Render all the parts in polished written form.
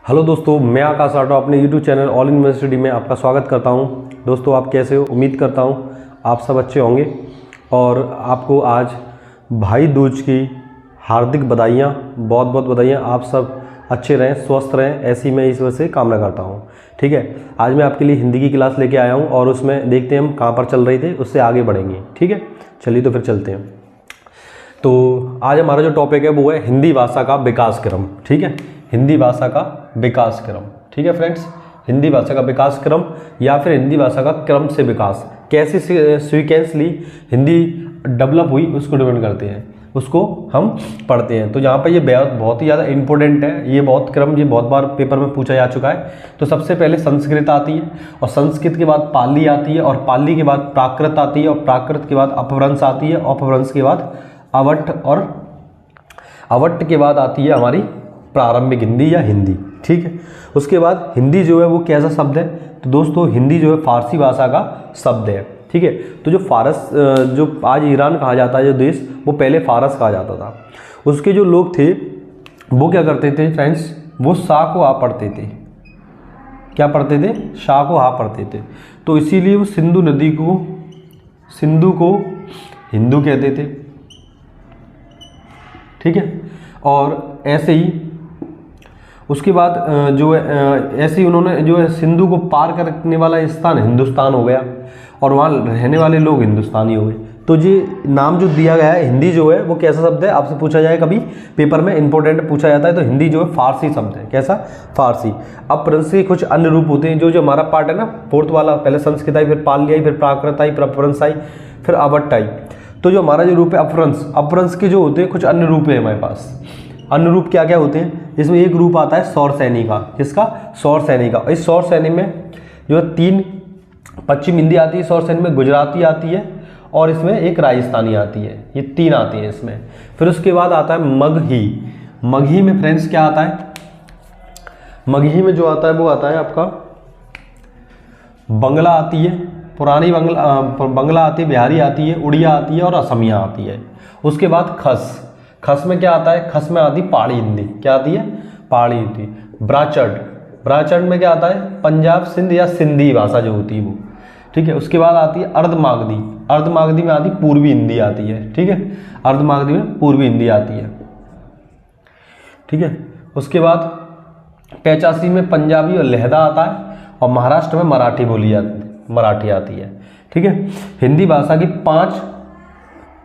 Hello दोस्तों, मैं आकाश auto अपने YouTube channel all in one study में आपका स्वागत करता हूं। दोस्तों, आप कैसे हो? उम्मीद करता हूं आप सब अच्छे होंगे और आपको आज भाई दूज की हार्दिक बधाइयाँ, बहुत बहुत बधाइयाँ। आप सब अच्छे रहें, स्वस्थ रहें, ऐसी मैं ईश्वर से कामना करता हूँ। ठीक है, आज मैं आपके लिए हिंदी की क्लास लेके आया हूँ और उसमें देखते हैं हम कहाँ पर चल रहे थे, उससे आगे बढ़ेंगे। ठीक है, चलिए तो फिर चलते हैं। तो आज हमारा जो टॉपिक है वो है हिंदी भाषा का विकास क्रम। ठीक है, हिंदी भाषा का विकास क्रम। ठीक है फ्रेंड्स, हिंदी भाषा का विकास क्रम या फिर हिंदी भाषा का क्रम से विकास, कैसे सीक्वेंसली हिंदी डेवलप हुई उसको डिपेंड करते हैं, उसको हम पढ़ते हैं। तो यहाँ पर ये बहुत ही ज़्यादा इंपॉर्टेंट है, ये बहुत बार पेपर में पूछा जा चुका है। तो सबसे पहले संस्कृत आती है और संस्कृत के बाद पाली आती है और पाली के बाद प्राकृत आती है और प्राकृत के बाद अपभ्रंश आती है और अपभ्रंश के बाद अवट और अवट के बाद आती है हमारी प्रारंभिक हिंदी या हिंदी। ठीक है, उसके बाद हिंदी जो है वो कैसा शब्द है? तो दोस्तों, हिंदी जो है फारसी भाषा का शब्द है। ठीक है, तो जो आज ईरान कहा जाता है जो देश, वो पहले फारस कहा जाता था। उसके जो लोग थे वो क्या करते थे फ्रेंड्स, वो शाह को आ पढ़ते थे। क्या पढ़ते थे? शाह को हा पढ़ते थे। तो इसीलिए वो सिंधु नदी को हिंदू कहते थे। ठीक है, और ऐसे ही उसके बाद जो है ऐसे ही उन्होंने जो है सिंधु को पार करने वाला स्थान हिंदुस्तान हो गया और वहाँ रहने वाले लोग हिंदुस्तानी हो गए। तो ये नाम जो दिया गया है हिंदी जो है वो कैसा शब्द है? आपसे पूछा जाए, कभी पेपर में इंपॉर्टेंट पूछा जाता है। तो हिंदी जो है फारसी शब्द है। कैसा? फारसी। अब अपभ्रंश के कुछ अन्य रूप होते हैं, जो हमारा पार्ट है ना, फोर्थ वाला, पहले संस्कृत आई, फिर पाली आई, फिर प्राकृत आई, फिर अपभ्रंश आई, फिर अवट आई। तो जो हमारा जो रूप है अपभ्रंश के जो होते हैं कुछ अन्य रूप है हमारे पास। अन्य रूप क्या क्या होते हैं? इसमें एक रूप आता है सौर सैनी का। किसका? सौर सैनी का। इस सौर सैनी में जो है 3 पश्चिम हिंदी आती है, सौर सैनी में गुजराती आती है और इसमें एक राजस्थानी आती है। ये 3 आती है इसमें। फिर उसके बाद आता है मगही। मगही में फ्रेंड्स क्या आता है? मगही में जो आता है वो आता है आपका बंगला आती है, पुरानी बंगला आती है, बिहारी आती है, उड़िया आती है और असमिया आती है। उसके बाद खस में क्या आता है? खस में आती पहाड़ी हिंदी। क्या आती है? पहाड़ी हिंदी। ब्राचड़ में क्या आता है? पंजाब सिंध या सिंधी भाषा जो होती है वो। ठीक है, उसके बाद आती है अर्धमागधी में आती पूर्वी हिंदी आती है। ठीक है, अर्धमागधी में पूर्वी हिंदी आती है। ठीक है, उसके बाद 85 में पंजाबी और लहदा आता है और महाराष्ट्र में मराठी आती है। ठीक है,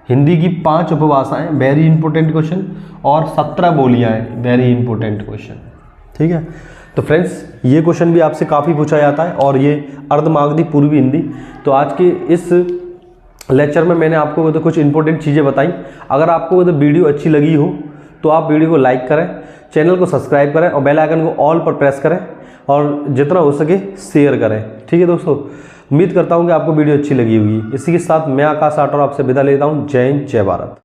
हिंदी की 5 उपभाषाएं, वेरी इंपॉर्टेंट क्वेश्चन, और 17 बोलियां हैं, वेरी इंपॉर्टेंट क्वेश्चन। ठीक है, तो फ्रेंड्स ये क्वेश्चन भी आपसे काफ़ी पूछा जाता है और ये अर्धमागधी पूर्वी हिंदी। तो आज के इस लेक्चर में मैंने आपको तो कुछ इंपॉर्टेंट चीज़ें बताई। अगर आपको तो वीडियो अच्छी लगी हो तो आप वीडियो को लाइक करें, चैनल को सब्सक्राइब करें और बेल आइकन को ऑल पर प्रेस करें और जितना हो सके शेयर करें। ठीक है दोस्तों, उम्मीद करता हूँ कि आपको वीडियो अच्छी लगी होगी। इसी के साथ मैं आकाश आटो आपसे विदा लेता हूँ। जय हिंद, जय भारत।